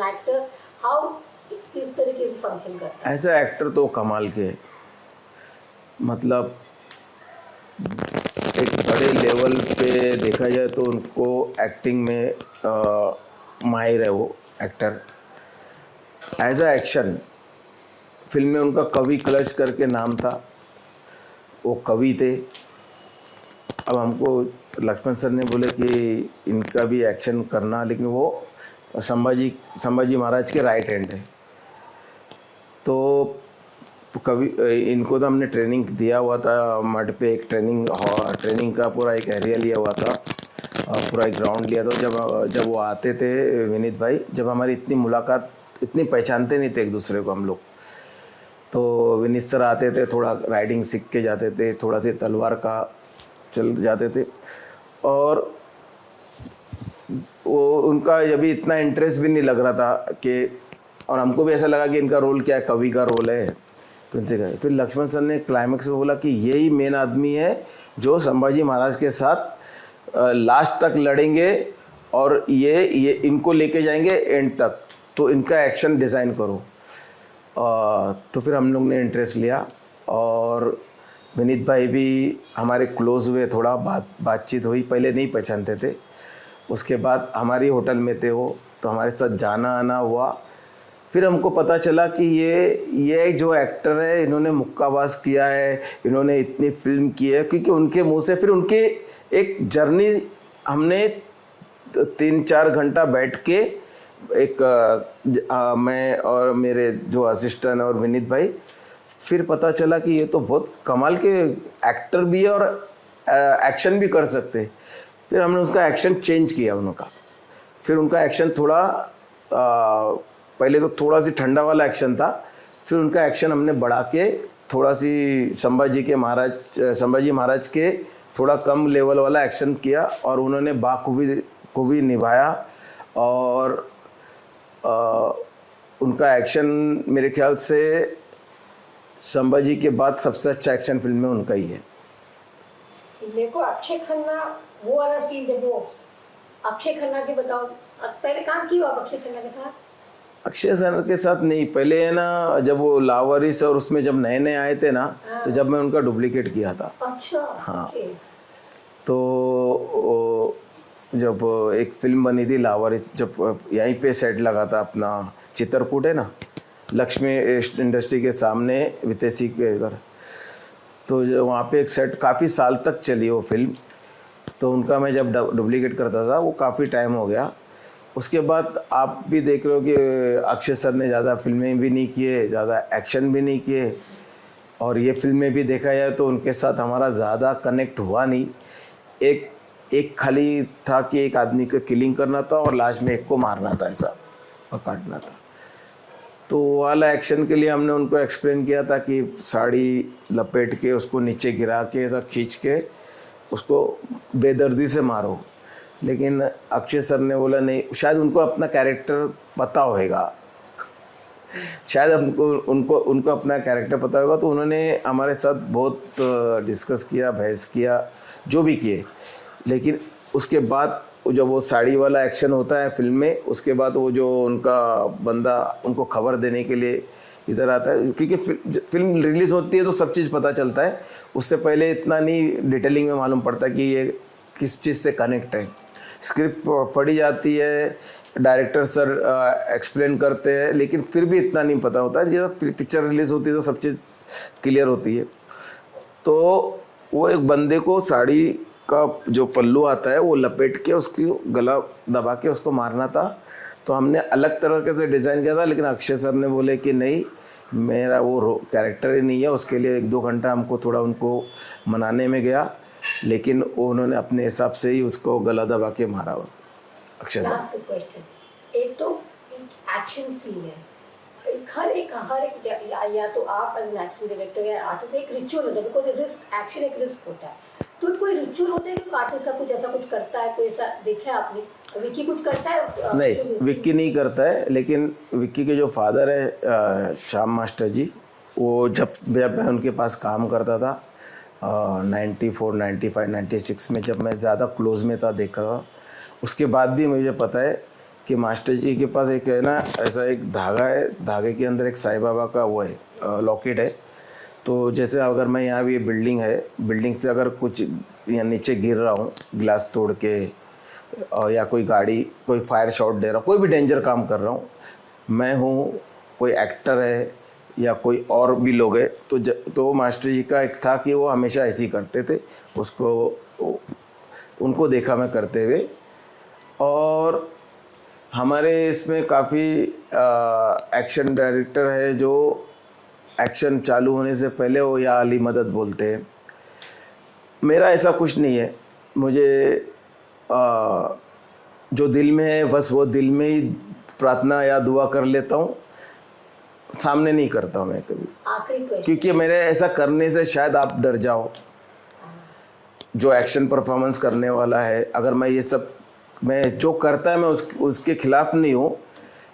Actor how किस तरीके से फंक्शन करता है? एज ए एक्टर तो कमाल के, मतलब एक बड़े लेवल पे देखा जाए तो उनको एक्टिंग में माहिर है वो actor. As a action film में उनका कवि क्लच करके नाम था, वो कवि थे। अब हमको लक्ष्मण सर ने बोले कि इनका भी एक्शन करना, लेकिन वो संभाजी महाराज के राइट हैंड है। तो कभी इनको तो हमने ट्रेनिंग दिया हुआ था मठ पे, एक ट्रेनिंग का पूरा एक एरिया लिया हुआ था और पूरा एक ग्राउंड लिया था। जब वो आते थे विनीत भाई, जब हमारी इतनी मुलाकात, इतनी पहचानते नहीं थे एक दूसरे को हम लोग, तो विनीत सर आते थे, थोड़ा राइडिंग सीख के जाते थे, थोड़ा सी तलवार का चल जाते थे। और वो उनका अभी इतना इंटरेस्ट भी नहीं लग रहा था कि, और हमको भी ऐसा लगा कि इनका रोल क्या है, कवि का रोल है। तो इनसे कहा, फिर लक्ष्मण सर ने क्लाइमेक्स में बोला कि यही मेन आदमी है जो संभाजी महाराज के साथ लास्ट तक लड़ेंगे और ये इनको लेके जाएंगे एंड तक, तो इनका एक्शन डिज़ाइन करो। तो फिर हम लोग ने इंटरेस्ट लिया और विनीत भाई भी हमारे क्लोज हुए, थोड़ा बातचीत हुई। पहले नहीं पहचानते थे, उसके बाद हमारी होटल में थे वो, तो हमारे साथ जाना आना हुआ। फिर हमको पता चला कि ये जो एक्टर है, इन्होंने मुक्काबाज किया है, इन्होंने इतनी फिल्म की है, क्योंकि उनके मुंह से फिर उनके एक जर्नी हमने 3-4 घंटा बैठ के मैं और मेरे जो असिस्टेंट और विनीत भाई, फिर पता चला कि ये तो बहुत कमाल के एक्टर भी है और एक्शन भी कर सकते हैं। फिर हमने उसका एक्शन चेंज किया उनका। फिर उनका एक्शन थोड़ा पहले तो थोड़ा सी ठंडा वाला एक्शन था, फिर उनका एक्शन हमने बढ़ा के थोड़ा सी संभाजी महाराज के थोड़ा कम लेवल वाला एक्शन किया और उन्होंने बाखूबी निभाया। और उनका एक्शन मेरे ख्याल से संभाजी के बाद सबसे अच्छा एक्शन फिल्म में उनका ही है। मेरे को अक्षय खन्ना वो वाला सीन, जब वो अक्षय खन्ना के बताओ, पहले काम किया आप अक्षय खन्ना के साथ? अक्षय सर के साथ नहीं, पहले है ना, जब वो लावारिस और उसमें जब नए नए आए थे ना, तो जब मैं उनका डुप्लीकेट किया था। अच्छा। हाँ। तो जब एक फिल्म बनी थी लावारिस, जब यहीं पे सेट लगा था अपना चित्रकूट है ना, लक्ष्मी इंडस्ट्री के सामने वितेशी के इधर, तो जो वहाँ पे एक सेट काफ़ी साल तक चली वो फिल्म। तो उनका मैं जब डुप्लीकेट करता था, वो काफ़ी टाइम हो गया। उसके बाद आप भी देख रहे हो कि अक्षय सर ने ज़्यादा फिल्में भी नहीं किए, ज़्यादा एक्शन भी नहीं किए, और ये फिल्में भी देखा जाए तो उनके साथ हमारा ज़्यादा कनेक्ट हुआ नहीं। एक खाली था कि एक आदमी को किलिंग करना था और लास्ट में एक को मारना था, ऐसा और काटना था। तो वाला एक्शन के लिए हमने उनको एक्सप्लेन किया था कि साड़ी लपेट के उसको नीचे गिरा के ऐसा खींच के उसको बेदर्दी से मारो। लेकिन अक्षय सर ने बोला नहीं, शायद उनको अपना कैरेक्टर पता होगा, शायद उनको अपना कैरेक्टर पता होगा, तो उन्होंने हमारे साथ बहुत डिस्कस किया, बहस किया, जो भी किए। लेकिन उसके बाद जब वो साड़ी वाला एक्शन होता है फिल्म में, उसके बाद वो जो उनका बंदा उनको खबर देने के लिए इधर आता है, क्योंकि फिल्म रिलीज़ होती है तो सब चीज़ पता चलता है, उससे पहले इतना नहीं डिटेलिंग में मालूम पड़ता कि ये किस चीज़ से कनेक्ट है। स्क्रिप्ट पढ़ी जाती है, डायरेक्टर सर एक्सप्लेन करते हैं, लेकिन फिर भी इतना नहीं पता होता है। जब पिक्चर रिलीज़ होती है तो सब चीज़ क्लियर होती है। तो वो एक बंदे को साड़ी का जो पल्लू आता है वो लपेट के उसकी गला दबा के उसको मारना था। तो हमने अलग तरीके से डिज़ाइन किया था, लेकिन अक्षय सर ने बोले कि नहीं, मेरा वो कैरेक्टर ही नहीं है। उसके लिए 1-2 घंटा हमको थोड़ा उनको मनाने में गया, लेकिन उन्होंने अपने हिसाब से ही उसको गला दबा के मारा। अक्षय सर, एक तो एक्शन सीन है, हर एक या तो आप एज एन एक्शन डायरेक्टर या आर्टिस्ट, एक रिचुअल होता है, बिकॉज रिस्क, एक्शन एक रिस्क होता है। तो कोई रिचुअल होता है कि आर्टिस्ट का कुछ ऐसा कुछ करता है, कोई ऐसा देखा है आपने? विक्की कुछ करता है? नहीं, विक्की नहीं करता है, लेकिन विक्की के जो फादर है श्याम मास्टर जी, वो जब मैं उनके पास काम करता था 94, 95, 96 में, जब मैं ज़्यादा क्लोज में था, देखा था, उसके बाद भी मुझे पता है कि मास्टर जी के पास एक है ना ऐसा एक धागा है, धागे के अंदर एक साईं बाबा का वो है लॉकेट है। तो जैसे अगर मैं यहाँ भी ये बिल्डिंग है, बिल्डिंग से अगर कुछ या नीचे गिर रहा हूँ ग्लास तोड़ के, या कोई गाड़ी कोई फायर शॉट दे रहा हूँ, कोई भी डेंजर काम कर रहा हूँ, मैं हूँ, कोई एक्टर है या कोई और भी लोग हैं, तो मास्टर जी का एक था कि वो हमेशा ऐसे ही करते थे। उसको उनको देखा मैं करते हुए। और हमारे इसमें काफ़ी एक्शन डायरेक्टर है जो एक्शन चालू होने से पहले वो या अली मदद बोलते हैं। मेरा ऐसा कुछ नहीं है, मुझे जो दिल में है बस वो दिल में ही प्रार्थना या दुआ कर लेता हूँ, सामने नहीं करता हूँ मैं कभी। आखिरी क्वेश्चन, क्योंकि मेरे ऐसा करने से शायद आप डर जाओ। जो एक्शन परफॉर्मेंस करने वाला है, अगर मैं ये सब मैं जो करता है मैं उसके खिलाफ नहीं हूँ,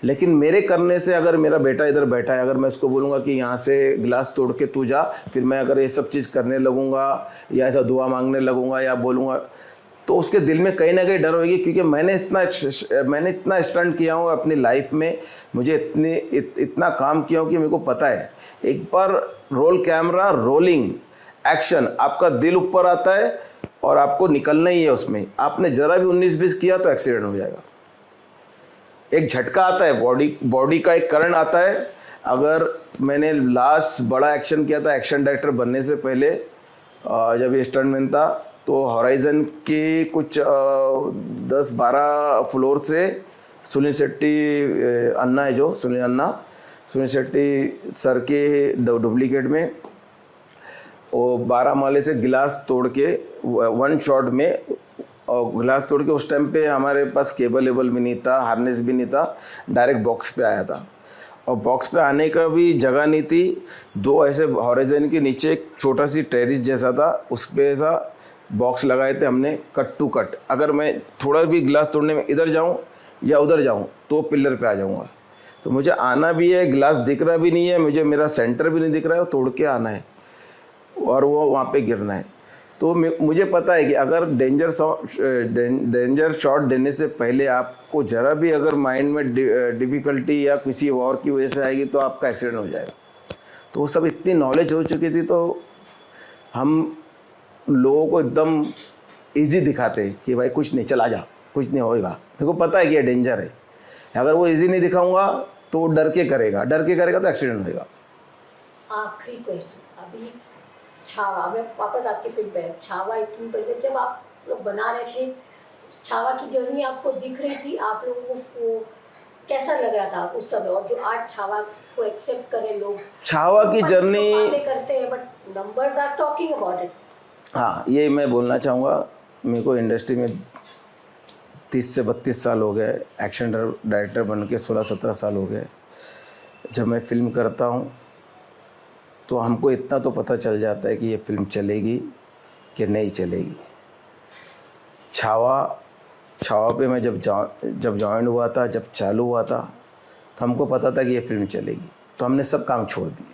लेकिन मेरे करने से अगर मेरा बेटा इधर बैठा है, अगर मैं उसको बोलूँगा कि यहाँ से गिलास तोड़ के तू जा, फिर मैं अगर ये सब चीज़ करने लगूँगा या ऐसा दुआ मांगने लगूँगा या बोलूँगा, तो उसके दिल में कहीं ना कहीं डर होगी। क्योंकि मैंने इतना स्टंट किया हूँ अपनी लाइफ में, मुझे इतना काम किया हूँ कि मेरे को पता है एक बार रोल कैमरा रोलिंग एक्शन, आपका दिल ऊपर आता है और आपको निकलना ही है उसमें। आपने ज़रा भी 19-20 किया तो एक्सीडेंट हो जाएगा। एक झटका आता है, बॉडी का एक करंट आता है। अगर मैंने लास्ट बड़ा एक्शन किया था एक्शन डायरेक्टर बनने से पहले, जब ये स्टंटमैन था, तो हॉराइजन के कुछ 10-12 फ्लोर से सुनील शेट्टी अन्ना है, जो सुनील शेट्टी सर के डुप्लीकेट में वो 12 माले से गिलास तोड़ के वन शॉट में, और गिलास तोड़ के उस टाइम पे हमारे पास केबल भी नहीं था, हार्नेस भी नहीं था, डायरेक्ट बॉक्स पे आया था। और बॉक्स पे आने का भी जगह नहीं थी, दो ऐसे हॉरिजॉन के नीचे एक छोटा सी टेरिस जैसा था, उस पर ऐसा बॉक्स लगाए थे हमने कट टू कट। अगर मैं थोड़ा भी गिलास तोड़ने में इधर जाऊं या उधर जाऊं तो पिलर पे आ जाऊंगा। तो मुझे आना भी है, गिलास दिख रहा भी नहीं है मुझे, मेरा सेंटर भी नहीं दिख रहा है, तोड़ के आना है और वो वहाँ पे गिरना है। तो मुझे पता है कि अगर डेंजर शॉट देने से पहले आपको ज़रा भी अगर माइंड में डिफ़िकल्टी या किसी और की वजह से आएगी तो आपका एक्सीडेंट हो जाएगा। तो वो सब इतनी नॉलेज हो चुकी थी, तो हम लोगों को एकदम इजी दिखाते हैं कि भाई कुछ नहीं, चला जा, कुछ नहीं होएगा। मेरे को पता है कि ये डेंजर है। अगर वो इजी नहीं दिखाऊंगा तो वो डर के करेगा तो एक्सीडेंट होएगा। आखिरी क्वेश्चन, अभी छावा, मैं वापस आपकी फिल्म पे, छावा इतनी पहले जब आप लोग बना रहे थे, छावा की जर्नी आपको दिख रही थी, आप लोगों को कैसा लग रहा था उस समय? और जो आज छावा को एक्सेप्ट करें लोग, छावा की जर्नी बातें करते हैं but numbers are talking about it. हाँ, ये मैं बोलना चाहूँगा। मेरे को इंडस्ट्री में 30 से 32 साल हो गए, एक्शन डायरेक्टर बन के 16-17 साल हो गए। जब मैं फिल्म करता हूँ तो हमको इतना तो पता चल जाता है कि ये फिल्म चलेगी कि नहीं चलेगी। छावा पे मैं जब ज्वाइन हुआ था, जब चालू हुआ था, तो हमको पता था कि ये फिल्म चलेगी, तो हमने सब काम छोड़ दिए।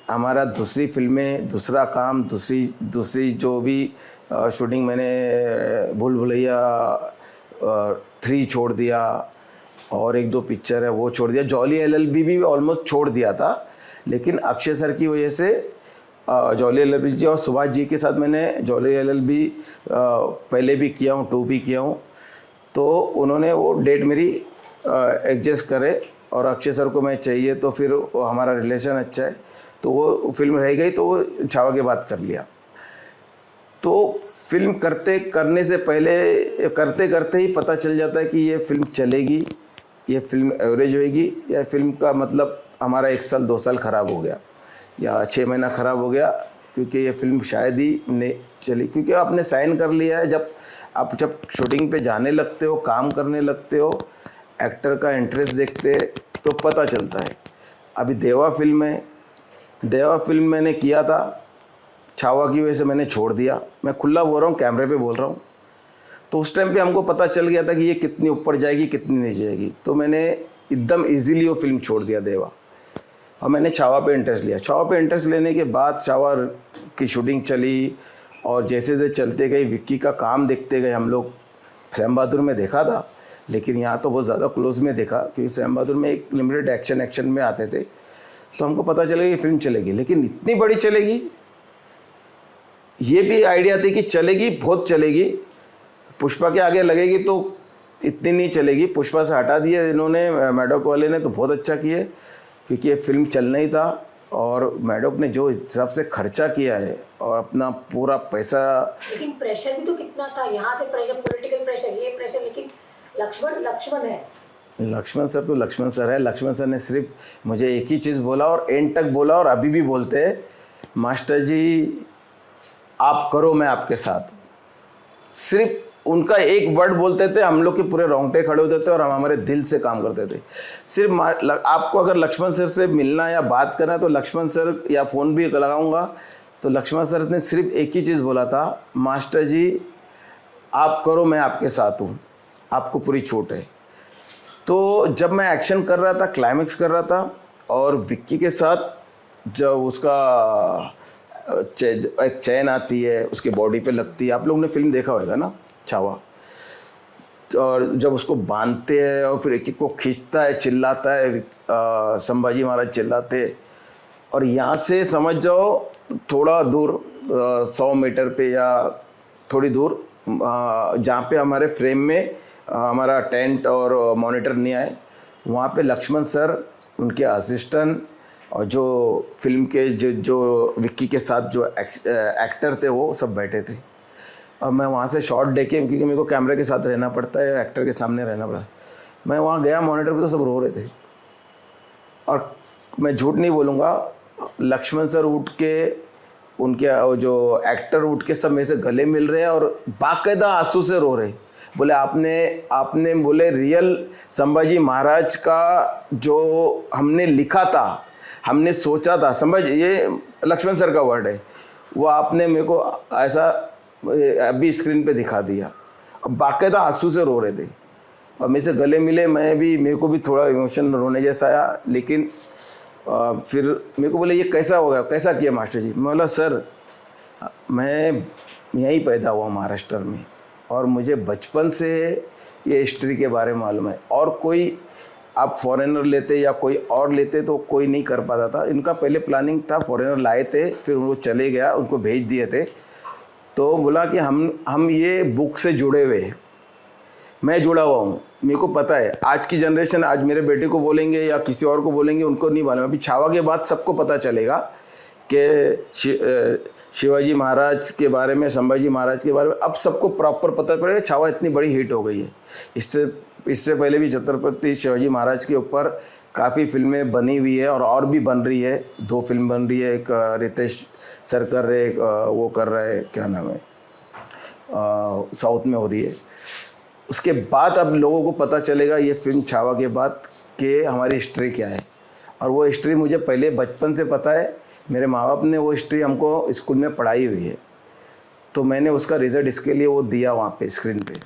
हमारा दूसरी फिल्में, दूसरा काम, दूसरी जो भी शूटिंग, मैंने भूल भुलैया 3 छोड़ दिया और 1-2 पिक्चर है वो छोड़ दिया। जॉली LLB भी ऑलमोस्ट छोड़ दिया था, लेकिन अक्षय सर की वजह से जॉली LLB जी और सुभाष जी के साथ मैंने जॉली LLB पहले भी किया हूँ, 2 भी किया हूँ, तो उन्होंने वो डेट मेरी एडजस्ट करे और अक्षय सर को मैं चाहिए, तो फिर हमारा रिलेशन अच्छा है, तो वो फिल्म रह गई, तो वो छावा के बाद कर लिया। तो फिल्म करने से पहले करते ही पता चल जाता है कि ये फिल्म चलेगी, ये फिल्म एवरेज होएगी, या फिल्म का मतलब हमारा 1 साल 2 साल ख़राब हो गया या 6 महीना ख़राब हो गया, क्योंकि ये फिल्म शायद ही नहीं चली। क्योंकि आपने साइन कर लिया है, जब शूटिंग पे जाने लगते हो, काम करने लगते हो, एक्टर का इंटरेस्ट देखते तो पता चलता है। अभी देवा फिल्म मैंने किया था, छावा की वजह से मैंने छोड़ दिया। मैं खुला बोल रहा हूँ, कैमरे पे बोल रहा हूँ। तो उस टाइम पे हमको पता चल गया था कि ये कितनी ऊपर जाएगी, कितनी नहीं जाएगी, तो मैंने एकदम इजीली वो फिल्म छोड़ दिया देवा, और मैंने छावा पे इंटरेस्ट लिया। छावा पे इंटरेस्ट लेने के बाद छावा की शूटिंग चली, और जैसे जैसे चलते गए, विक्की का काम देखते गए हम लोग। सैम बहादुर में देखा था, लेकिन यहाँ तो बहुत ज़्यादा क्लोज में देखा, क्योंकि सैम बहादुर में एक लिमिटेड एक्शन में आते थे, तो हमको पता चला ये फिल्म चलेगी। लेकिन इतनी बड़ी चलेगी ये भी आइडिया थी कि चलेगी, बहुत चलेगी। पुष्पा के आगे लगेगी तो इतनी नहीं चलेगी। पुष्पा से हटा दिया इन्होंने, मैडोक वाले ने, तो बहुत अच्छा किए, क्योंकि ये फिल्म चलना ही था। और मैडोक ने जो हिसाब से खर्चा किया है और अपना पूरा पैसा, लेकिन प्रेशर भी तो कितना था, यहाँ से प्रेशर, पॉलिटिकल प्रेशर, ये प्रेशर, लेकिन लक्ष्मण है। लक्ष्मण सर तो लक्ष्मण सर है। लक्ष्मण सर ने सिर्फ मुझे एक ही चीज़ बोला और एंड तक बोला, और अभी भी बोलते हैं, मास्टर जी आप करो मैं आपके साथ। सिर्फ उनका एक वर्ड बोलते थे, हम लोग के पूरे रोंगटे खड़े होते थे और हम हमारे दिल से काम करते थे। सिर्फ आपको अगर लक्ष्मण सर से मिलना या बात करना है तो लक्ष्मण सर, या फ़ोन भी लगाऊंगा तो लक्ष्मण सर ने सिर्फ एक ही चीज़ बोला था, मास्टर जी आप करो मैं आपके साथ हूँ, आपको पूरी छूट है। तो जब मैं एक्शन कर रहा था, क्लाइमेक्स कर रहा था, और विक्की के साथ जब उसका एक चैन आती है उसके बॉडी पे लगती है, आप लोगों ने फिल्म देखा होगा ना, छावा, और जब उसको बांधते हैं और फिर एक एक को खींचता है, चिल्लाता है, संभाजी महाराज चिल्लाते, और यहाँ से समझ जाओ थोड़ा दूर 100 मीटर पे या थोड़ी दूर, जहाँ पे हमारे फ्रेम में हमारा टेंट और मॉनिटर नहीं आए, वहाँ पे लक्ष्मण सर, उनके असिस्टेंट, और जो फिल्म के जो विक्की के साथ जो एक्टर थे वो सब बैठे थे। और मैं वहाँ से शॉट देखे, क्योंकि मेरे को कैमरे के साथ रहना पड़ता है, एक्टर के सामने रहना पड़ता है। मैं वहाँ गया, मॉनिटर पे तो सब रो रहे थे, और मैं झूठ नहीं बोलूँगा, लक्ष्मण सर उठ के, उनके जो एक्टर उठ के सब मेरे से गले मिल रहे हैं और बाकायदा आंसू से रो रहे। बोले आपने बोले रियल संभाजी महाराज का जो हमने लिखा था, हमने सोचा था, समझ, ये लक्ष्मण सर का वर्ड है, वो आपने मेरे को ऐसा अभी स्क्रीन पे दिखा दिया। अब बाकायदा आंसू से रो रहे थे और मेरे से गले मिले। मेरे को भी थोड़ा इमोशन रोने जैसा आया, लेकिन फिर मेरे को बोले ये कैसा होगा, कैसा किया मास्टर जी। मैं बोला सर मैं यहीं पैदा हुआ महाराष्ट्र में, और मुझे बचपन से ये हिस्ट्री के बारे में मालूम है, और कोई आप फॉरेनर लेते या कोई और लेते तो कोई नहीं कर पाता था। इनका पहले प्लानिंग था, फॉरेनर लाए थे, फिर वो चले गया, उनको भेज दिए थे। तो बोला कि हम ये बुक से जुड़े हुए हैं, मैं जुड़ा हुआ हूँ, मेरे को पता है। आज की जनरेशन, आज मेरे बेटे को बोलेंगे या किसी और को बोलेंगे, उनको नहीं मालूम। अभी छावा के बाद सबको पता चलेगा कि शिवाजी महाराज के बारे में, संभाजी महाराज के बारे में अब सबको प्रॉपर पता पड़ेगा। छावा इतनी बड़ी हिट हो गई है। इससे पहले भी छत्रपति शिवाजी महाराज के ऊपर काफ़ी फिल्में बनी हुई है, और भी बन रही है। 2 फिल्म बन रही है, एक रितेश सर कर रहे, एक वो कर रहा है, क्या नाम है, साउथ में हो रही है। उसके बाद अब लोगों को पता चलेगा ये फिल्म छावा के बाद कि हमारी हिस्ट्री क्या है। और वो हिस्ट्री मुझे पहले बचपन से पता है, मेरे माँ बाप ने वो हिस्ट्री हमको स्कूल में पढ़ाई हुई है, तो मैंने उसका रिजल्ट इसके लिए वो दिया वहाँ पे स्क्रीन पे।